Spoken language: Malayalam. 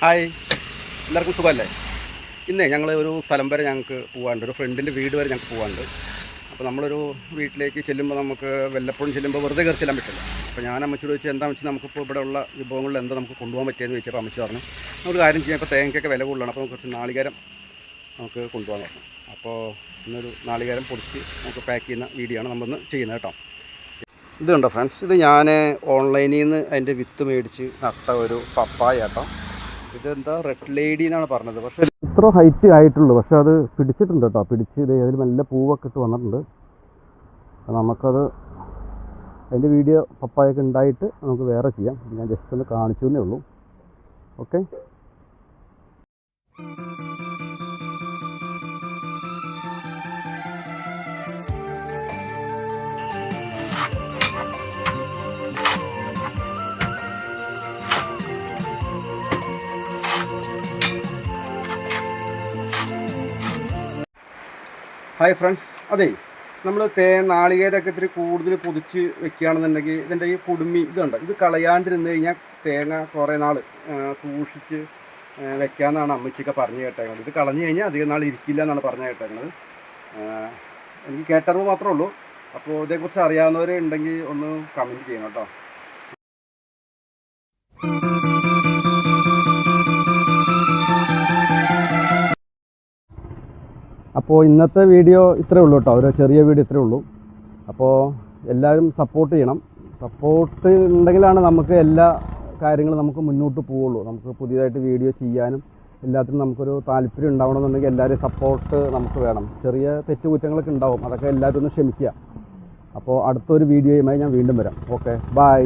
ഹായ്, എല്ലാവർക്കും സുഖമല്ലേ? ഇന്നേ ഞങ്ങൾ ഒരു സ്ഥലം വരെ ഞങ്ങൾക്ക് പോകാനുണ്ട്, ഒരു ഫ്രണ്ടിൻ്റെ വീട് വരെ ഞങ്ങൾക്ക് പോകാനുണ്ട്. അപ്പോൾ നമ്മളൊരു വീട്ടിലേക്ക് ചെല്ലുമ്പോൾ നമുക്ക് വല്ലപ്പോഴും ചെല്ലുമ്പോൾ വെറുതെ കയറി ചെല്ലാൻ പറ്റില്ല. അപ്പോൾ ഞാൻ അമ്മച്ചോട് ചോദിച്ചാൽ എന്താണെന്ന് വെച്ചാൽ നമുക്കിപ്പോൾ ഇവിടെ ഉള്ള വിഭവങ്ങളിൽ എന്താ നമുക്ക് കൊണ്ടുപോകാൻ പറ്റിയെന്ന് ചോദിച്ചപ്പോൾ അമ്മച്ചി പറഞ്ഞു നമുക്ക് കാര്യം ചെയ്യാം, ഇപ്പോൾ തേങ്ങയ്ക്കൊക്കെ വില കൂടുതലാണ്, അപ്പോൾ കുറച്ച് നാളികേരം നമുക്ക് കൊണ്ടുപോകാൻ പറഞ്ഞു. അപ്പോൾ ഇന്നൊരു നാളികേരം പൊടിച്ച് നമുക്ക് പാക്ക് ചെയ്യുന്ന വീഡിയോ ആണ് നമ്മളിന്ന് ചെയ്യുന്നത് കേട്ടോ. ഇത് കണ്ടോ ഫ്രണ്ട്സ്, ഇത് ഞാൻ ഓൺലൈനിൽ നിന്ന് അതിൻ്റെ വിത്ത് മേടിച്ച് നട്ട ഒരു പപ്പായ കേട്ടോ. ഇതെന്താ റെഡ് ലേഡി എന്നാണ് പറഞ്ഞത്, പക്ഷേ ഇത്ര ഹൈറ്റ് ആയിട്ടുള്ളൂ, പക്ഷെ അത് പിടിച്ചിട്ടുണ്ട് കേട്ടോ. പിടിച്ച് ഇത് അതിൽ നല്ല പൂവൊക്കെ ഇട്ട് വന്നിട്ടുണ്ട്. നമുക്കത് അതിൻ്റെ വീഡിയോ പപ്പായൊക്കെ ഉണ്ടായിട്ട് നമുക്ക് വേറെ ചെയ്യാം. ഞാൻ ജസ്റ്റ് ഒന്ന് കാണിച്ചു എന്നേ ഉള്ളൂ. Okay, hi friends. അതെ, നമ്മൾ നാളികേരമൊക്കെ ഇത്തിരി കൂടുതൽ പൊതിച്ച് വെക്കുകയാണെന്നുണ്ടെങ്കിൽ ഇതിൻ്റെ ഈ കുടുമി ഇതുണ്ട്, ഇത് കളയാണ്ടിരുന്ന് കഴിഞ്ഞാൽ തേങ്ങ കുറേ നാൾ സൂക്ഷിച്ച് വെക്കാമെന്നാണ് അമ്മച്ചിയൊക്കെ പറഞ്ഞു കേട്ടേക്കുന്നത്. ഇത് കളഞ്ഞു കഴിഞ്ഞാൽ അധികം നാൾ ഇരിക്കില്ല എന്നാണ് പറഞ്ഞു കേട്ടേക്കുന്നത്. എനിക്ക് കേട്ടറിവ് മാത്രമേ ഉള്ളൂ. അപ്പോൾ ഇതേക്കുറിച്ച് അറിയാവുന്നവരുണ്ടെങ്കിൽ ഒന്ന് കമൻറ്റ് ചെയ്യണം കേട്ടോ. അപ്പോൾ ഇന്നത്തെ വീഡിയോ ഇത്രയേ ഉള്ളൂ കേട്ടോ, ഒരു ചെറിയ വീഡിയോ ഇത്രയേ ഉള്ളൂ. അപ്പോൾ എല്ലാവരും സപ്പോർട്ട് ചെയ്യണം. സപ്പോർട്ട് ഉണ്ടെങ്കിലാണ് നമുക്ക് എല്ലാ കാര്യങ്ങളും നമുക്ക് മുന്നോട്ട് പോവുള്ളൂ. നമുക്ക് പുതിയതായിട്ട് വീഡിയോ ചെയ്യാനും എല്ലാത്തിനും നമുക്കൊരു താല്പര്യം ഉണ്ടാവണമെന്നുണ്ടെങ്കിൽ എല്ലാവരും സപ്പോർട്ട് നമുക്ക് വേണം. ചെറിയ തെറ്റുകുറ്റങ്ങളൊക്കെ ഉണ്ടാവും, അതൊക്കെ എല്ലാവരും ഒന്ന് ക്ഷമിക്കുക. അപ്പോൾ അടുത്തൊരു വീഡിയോയുമായി ഞാൻ വീണ്ടും വരാം. Okay, by.